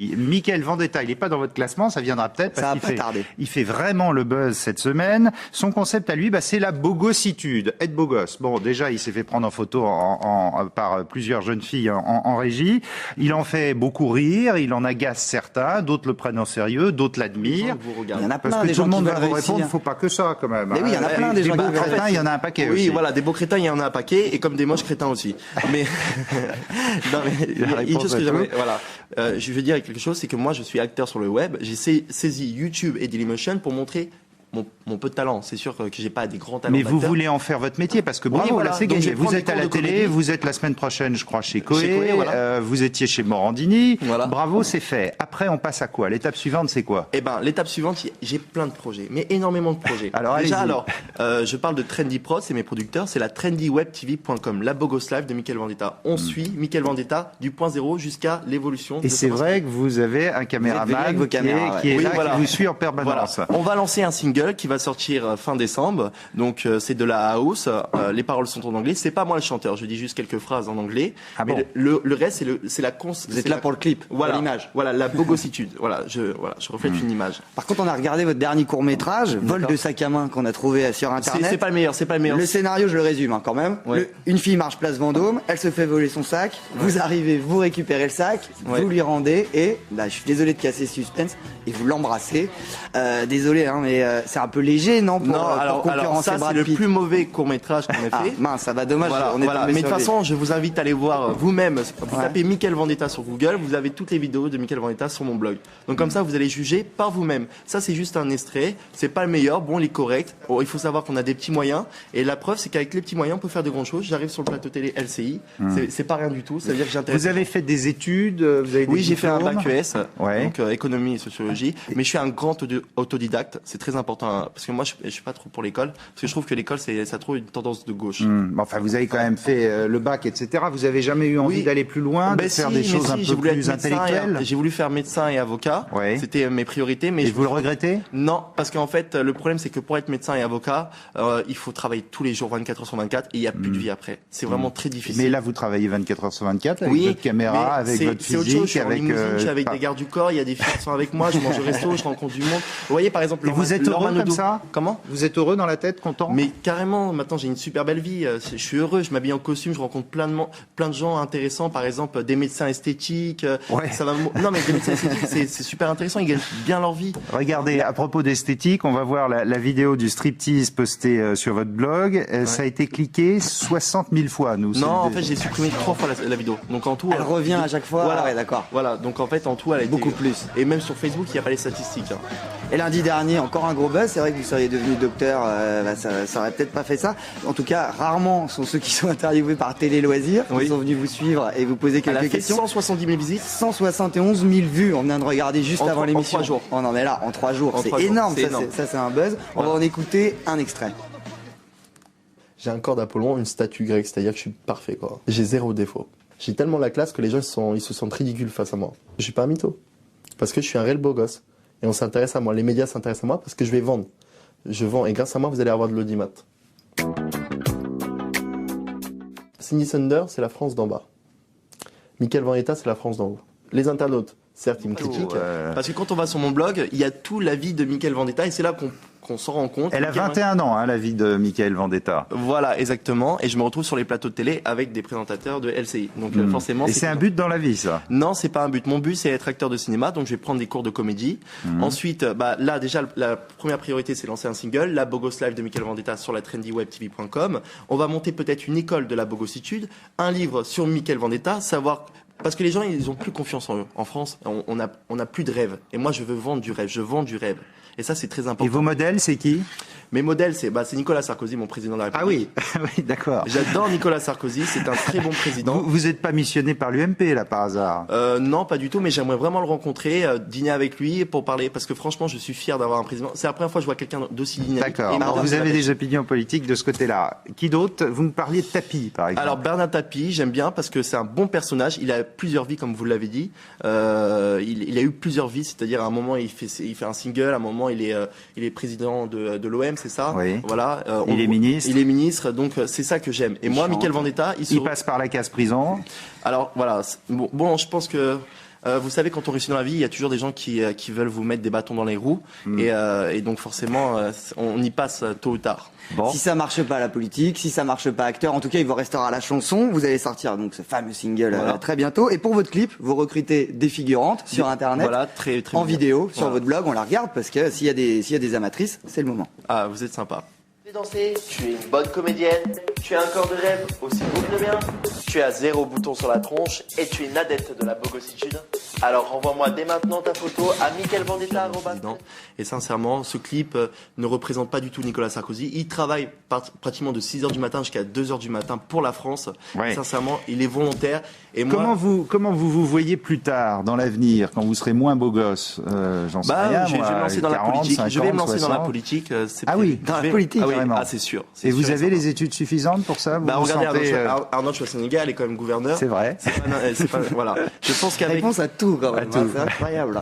Mickaël Vendetta, il n'est pas dans votre classement, ça viendra peut-être. Ça va pas tarder. Il fait vraiment le buzz cette semaine. Son concept à lui, c'est la bogossitude, être beau gosse. Bon, déjà, il s'est fait prendre en photo par plusieurs jeunes filles en régie. Il en fait beaucoup rire, il en agace certains, d'autres le prennent en sérieux, d'autres l'admirent. Il y en a plein, parce que des tout le gens monde qui va veulent vous répondre, réussir. faut pas que ça quand même. Mais oui, il y en a plein, des gens beaux qui veulent crétins, il y en a un paquet aussi. Oui, voilà, des beaux crétins, il y en a un paquet, et comme des moches crétins aussi. Mais, non, mais il y a une chose que j'aimerais, voilà. Je veux dire quelque chose, c'est que moi, je suis acteur sur le web. J'ai saisi YouTube et Dailymotion pour montrer mon peu de talent. C'est sûr que j'ai pas des grands talents. Mais vous d'acteur. voulez en faire votre métier parce que bravo, Oui, voilà. là c'est Donc, gagné. je vais Vous êtes à prendre la des cours de télé, comédie. vous êtes la semaine prochaine, je crois, chez Coé. Voilà. Vous étiez chez Morandini. Voilà. Bravo, c'est fait. Après, on passe à quoi? L'étape suivante, c'est quoi? Eh ben, l'étape suivante, j'ai plein de projets, mais énormément de projets. Alors, déjà, allez-y. je parle de Trendy Prod, c'est mes producteurs, c'est la trendywebtv.com, la Bogos Live de Mickaël Vendetta. On suit Mickaël Vendetta du point zéro jusqu'à l'évolution. Et c'est vrai que vous avez un caméraman avec vos caméras, qui est Oui, là, voilà. qui vous suit en permanence. Voilà. On va lancer un single qui va sortir fin décembre. Donc c'est de la house. Les paroles sont en anglais. C'est pas moi le chanteur. Je dis juste quelques phrases en anglais. Ah bon. Mais le reste c'est la cons. Vous êtes là pour le clip, voilà, pour l'image. Voilà la bogossitude. je reflète une image. Par contre, on a regardé votre dernier court-métrage, Vol de sac à main, qu'on a trouvé sur Internet. C'est pas le meilleur. C'est pas le meilleur. Le scénario, je le résume quand même. Ouais. Une fille marche place Vendôme, elle se fait voler son sac, vous arrivez, vous récupérez le sac, vous lui rendez et, là, je suis désolé de casser ce suspense, et vous l'embrassez. Désolé, hein, mais c'est un peu léger, non, pour concurrencer ça Brad c'est le Pitt. plus mauvais court-métrage qu'on ait Ah, fait. mince, ça va dommage. Voilà, on est voilà. tombé Mais de sur toute façon, je vous invite à aller voir vous-même. Vous Ouais. tapez Mickaël Vendetta sur Google, vous avez toutes les vidéos de Mickaël Vendetta sur mon blog. Donc comme ça, vous allez juger par vous-même. Ça, c'est juste un extrait. C'est pas le meilleur. Bon, il est correct. Bon, il faut savoir qu'on a des petits moyens. Et la preuve, c'est qu'avec les petits moyens, on peut faire de grandes choses. J'arrive sur le plateau télé LCI. C'est pas rien du tout. Ça veut dire que j'intéresse. Vous avez fait des études, vous avez des Oui, j'ai fait un diplômes bac ES, Ouais. donc économie et sociologie. Mais je suis un grand autodidacte. C'est très important hein, parce que moi, je suis pas trop pour l'école parce que je trouve que l'école, ça a trop une tendance de gauche. Enfin, vous avez quand même fait le bac, etc. Vous avez jamais eu envie Oui. d'aller plus loin, de faire des choses un j'ai peu voulu être plus médecin intellectuelles? J'ai voulu faire médecin et avocat. Ouais. C'était mes priorités. Mais Et vous le regrettez? Non, parce qu'en fait, le problème, c'est que pour être médecin et avocat, il faut travailler tous les jours, 24 heures sur 24, et il n'y a plus de vie après. C'est vraiment très difficile. Mais là, vous travaillez 24 heures sur 24 avec Oui, votre caméra, mais avec votre c'est autre chose. Je physique, suis en avec. limousine, je suis avec des gardes du corps, il y a des filles qui sont avec moi, je mange au resto, je rencontre du monde. Vous voyez, par exemple, Et vous êtes Laure heureux comme Manodou. ça? Comment? Vous êtes heureux dans la tête, content? Mais carrément, maintenant j'ai une super belle vie. Je suis heureux, je m'habille en costume, je rencontre plein de gens intéressants, par exemple des médecins esthétiques. Ouais. Non mais des médecins esthétiques, c'est super intéressant, ils gagnent bien leur vie. Regardez, à propos d'esthétique, on va voir la vidéo du striptease postée sur votre blog. Ça a été cliqué 60 000 fois, nous. Non, en fait j'ai supprimé 3 fois la vidéo. Donc en tout, Elle revient à chaque fois. Voilà, Ah ouais, d'accord. Voilà, donc en fait en tout elle a été Beaucoup plus. Et même sur Facebook, il n'y a pas les statistiques. Hein. Et lundi dernier, encore un gros buzz. C'est vrai que vous seriez devenu docteur, ça aurait peut-être pas fait ça. En tout cas, rarement sont ceux qui sont interviewés par Télé Loisirs, qui Oui. sont venus vous suivre et vous poser Elle a quelques fait questions. 170 000 visites. 171 000 vues. On vient de regarder juste En avant trois- en l'émission. 3 jours. Oh non, mais là, en 3 jours, En c'est 3 jours, énorme. c'est Ça, énorme. c'est un buzz. On va en écouter un extrait. J'ai un corps d'Apollon, une statue grecque, c'est-à-dire que je suis parfait, quoi. J'ai 0 défaut. J'ai tellement la classe que les gens ils se sentent ridicules face à moi. Je suis pas un mytho. Parce que je suis un réel beau gosse. Et on s'intéresse à moi. Les médias s'intéressent à moi parce que je vais vendre. Je vends et grâce à moi, vous allez avoir de l'audimat. Cindy Thunder, c'est la France d'en bas. Mickaël Vendetta, c'est la France d'en haut. Les internautes, certes, ils me critiquent. Parce que quand on va sur mon blog, il y a tout la vie de Mickaël Vendetta et c'est là qu'on s'en rend compte. Elle a 21 ans, hein, la vie de Mickaël Vendetta. Voilà, exactement. Et je me retrouve sur les plateaux de télé avec des présentateurs de LCI. Donc forcément. Et c'est un but dans la vie, ça? Non, c'est pas un but. Mon but, c'est être acteur de cinéma. Donc je vais prendre des cours de comédie. Ensuite, là déjà, la première priorité, c'est lancer un single, la Bogos Live de Mickaël Vendetta sur la trendywebtv.com. On va monter peut-être une école de la bogossitude, un livre sur Mickaël Vendetta, savoir. Parce que les gens, ils ont plus confiance en eux. En France, on a plus de rêve. Et moi, je veux vendre du rêve. Je vends du rêve. Et ça, c'est très important. Et vos modèles, c'est qui? Mes modèles, c'est Nicolas Sarkozy, mon président de la République. Ah oui, oui, d'accord. J'adore Nicolas Sarkozy. C'est un très bon président. Vous n'êtes pas missionné par l'UMP, là, par hasard? Non, pas du tout, mais j'aimerais vraiment le rencontrer, dîner avec lui pour parler, parce que franchement, je suis fier d'avoir un président. C'est la première fois que je vois quelqu'un d'aussi dynamique. D'accord. Alors, vous avez des opinions politiques de ce côté-là. Qui d'autre? Vous me parliez de Tapie, par exemple. Alors, Bernard Tapie, j'aime bien parce que c'est un bon personnage. Il a plusieurs vies, comme vous l'avez dit. Il a eu plusieurs vies, c'est-à-dire à un moment, il fait un single, à un moment, il est président de l'OM, c'est ça? Oui. Voilà. Il est ministre. Il est ministre, donc c'est ça que j'aime. Et moi, Mickaël Vendetta, il passe par la case prison. Alors, voilà. Bon, je pense que Vous savez, quand on réussit dans la vie, il y a toujours des gens qui veulent vous mettre des bâtons dans les roues. Et donc forcément, on y passe tôt ou tard. Bon. Si ça marche pas la politique, si ça marche pas acteur, en tout cas il vous restera la chanson. Vous allez sortir donc ce fameux single très bientôt. Et pour votre clip, vous recrutez des figurantes sur internet, très en vidéo, sur votre blog, on la regarde parce que s'il y a des amatrices, c'est le moment. Ah, vous êtes sympa. Tu es danser, tu es une bonne comédienne, tu as un corps de rêve aussi beau que le mien, tu as 0 bouton sur la tronche et tu es une adepte de la bogossitude. Alors envoie-moi dès maintenant ta photo à Mickaël Vendetta. Et sincèrement, ce clip ne représente pas du tout Nicolas Sarkozy. Il travaille pratiquement de 6h du matin jusqu'à 2h du matin pour la France. Ouais. Sincèrement, il est volontaire. Et moi, comment vous voyez plus tard, dans l'avenir, quand vous serez moins beau gosse J'en sais rien. Je vais me lancer dans la politique. 50, je vais me lancer 60. dans la politique. Dans la politique, carrément. Ah, c'est sûr. Et vous avez les études suffisantes pour ça? Regardez, Arnold Schwarzenegger, il est quand même gouverneur. C'est vrai. Voilà. Je pense qu'avec réponse à tout quand même. C'est incroyable.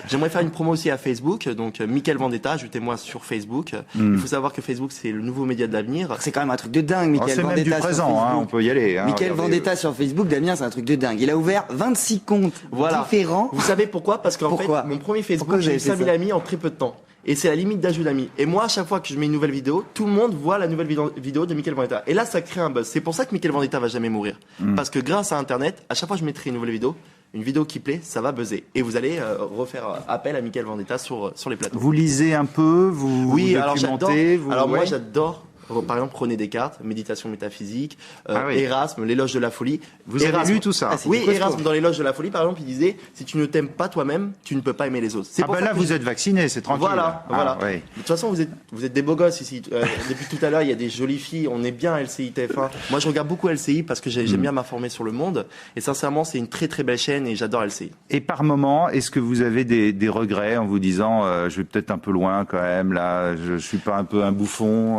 J'aimerais faire une promo aussi à Facebook, donc Mickaël Vendetta, ajoutez-moi sur Facebook. Il faut savoir que Facebook, c'est le nouveau média de l'avenir. C'est quand même un truc de dingue, Mickaël Vendetta. C'est même du présent, on peut y aller. Mickaël Vendetta sur Facebook, Damien, c'est un truc de dingue. Il a ouvert 26 comptes différents. Vous savez pourquoi? Parce qu'en fait, mon premier Facebook, j'ai eu 5000 amis en très peu de temps. Et c'est la limite d'ajout d'amis. Et moi, à chaque fois que je mets une nouvelle vidéo, tout le monde voit la nouvelle vidéo de Mickaël Vendetta. Et là, ça crée un buzz. C'est pour ça que Mickaël Vendetta va jamais mourir. Parce que grâce à Internet, à chaque fois que je mettrai une nouvelle vidéo, une vidéo qui plaît, ça va buzzer. Et vous allez refaire appel à Mickaël Vendetta sur les plateaux. Vous lisez un peu, vous documentez, moi j'adore. Par exemple, René Descartes, méditation métaphysique, Erasme, l'éloge de la folie. Vous avez lu tout ça? Oui, Erasme, dans l'éloge de la folie, par exemple, il disait, si tu ne t'aimes pas toi-même, tu ne peux pas aimer les autres. Là, vous êtes vacciné, c'est tranquille. Voilà. De toute façon, vous êtes des beaux gosses ici. Depuis tout à l'heure, il y a des jolies filles. On est bien à LCI TF1. Moi, je regarde beaucoup LCI parce que j'aime bien m'informer sur le monde. Et sincèrement, c'est une très très belle chaîne et j'adore LCI. Et par moment, est-ce que vous avez des regrets en vous disant, je vais peut-être un peu loin quand même, là, je suis pas un peu un bouffon,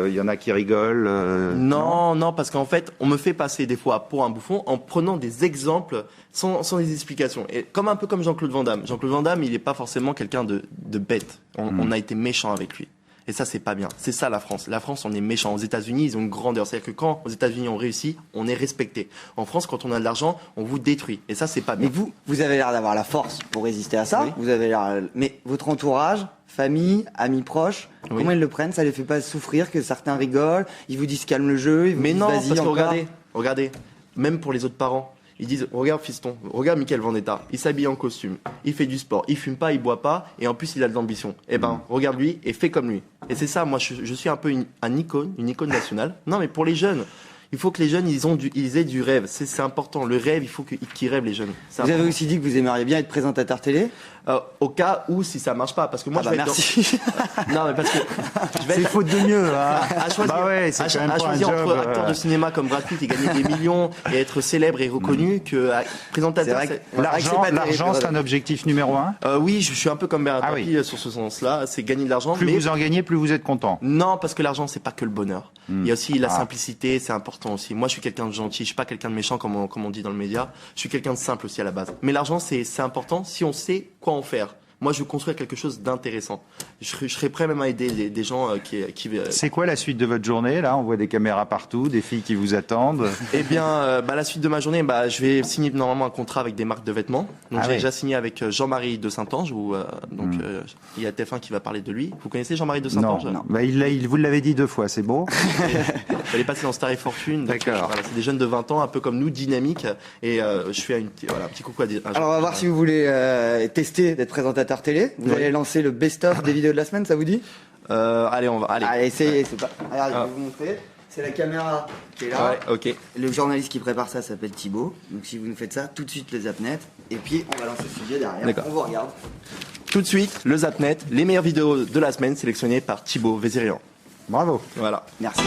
il y en a qui rigolent? Non, parce qu'en fait, on me fait passer des fois pour un bouffon en prenant des exemples sans des explications. Et un peu comme Jean-Claude Van Damme. Jean-Claude Van Damme, il n'est pas forcément quelqu'un de bête. On a été méchant avec lui. Et ça, c'est pas bien. C'est ça la France. La France, on est méchant. Aux États-Unis, ils ont une grandeur. C'est-à-dire que quand aux États-Unis on réussit, on est respecté. En France, quand on a de l'argent, on vous détruit. Et ça, c'est pas bien. Mais vous avez l'air d'avoir la force pour résister à ça. Oui. Vous avez l'air. Mais votre entourage, famille, amis proches, comment ils le prennent? Ça les fait pas souffrir que certains rigolent? Ils vous disent calme le jeu. Ils vous disent, parce que regardez, même pour les autres parents. Ils disent, regarde fiston, regarde Mickaël Vendetta, il s'habille en costume, il fait du sport, il fume pas, il boit pas, et en plus il a de l'ambition. Eh ben, regarde lui et fais comme lui. Et c'est ça, moi je suis un peu une icône nationale. Non mais pour les jeunes, il faut que les jeunes ils aient du rêve. C'est important, le rêve, il faut qu'ils rêvent les jeunes. Vous avez aussi dit que vous aimeriez bien être présentateur télé? Au cas où si ça marche pas, parce que moi je vais merci. Non mais parce que c'est faute de mieux. À choisir entre acteur de cinéma comme Brad Pitt et gagner des millions et être célèbre et reconnu que présentateur. L'argent, c'est un objectif numéro 1. Oui, je suis un peu comme Bernard Tapie sur ce sens-là. C'est gagner de l'argent. Plus vous en gagnez, plus vous êtes content. Non, parce que l'argent c'est pas que le bonheur. Il y a aussi la simplicité, c'est important aussi. Moi, je suis quelqu'un de gentil. Je suis pas quelqu'un de méchant comme on dit dans le média. Je suis quelqu'un de simple aussi à la base. Mais l'argent c'est important si on sait quoi en faire. Moi, je veux construire quelque chose d'intéressant. Je serais prêt même à aider des gens qui C'est quoi la suite de votre journée, là? On voit des caméras partout, des filles qui vous attendent. Eh bien, la suite de ma journée, je vais signer normalement un contrat avec des marques de vêtements. Donc, j'ai déjà signé avec Jean-Marie de Saint-Ange, il y a TF1 qui va parler de lui. Vous connaissez Jean-Marie de Saint-Ange? Non. Vous l'avez dit 2 fois, c'est beau. Il est passé dans Star et Fortune. D'accord. C'est des jeunes de 20 ans, un peu comme nous, dynamiques. Et je fais un petit coucou à des... Alors, on va voir si vous voulez tester d'être présentateur télé. Vous allez lancer le best-of des vidéos de la semaine, ça vous dit? Allez, on va. Allez, essayez. Regardez, je vais vous montrer. C'est la caméra qui est là. Ouais, ok. Le journaliste qui prépare ça s'appelle Thibaut. Donc si vous nous faites ça, tout de suite le Zapnet. Et puis on va lancer le sujet derrière. D'accord. On vous regarde. Tout de suite, le Zapnet, les meilleures vidéos de la semaine sélectionnées par Thibaut Vézirian. Bravo. Voilà. Merci.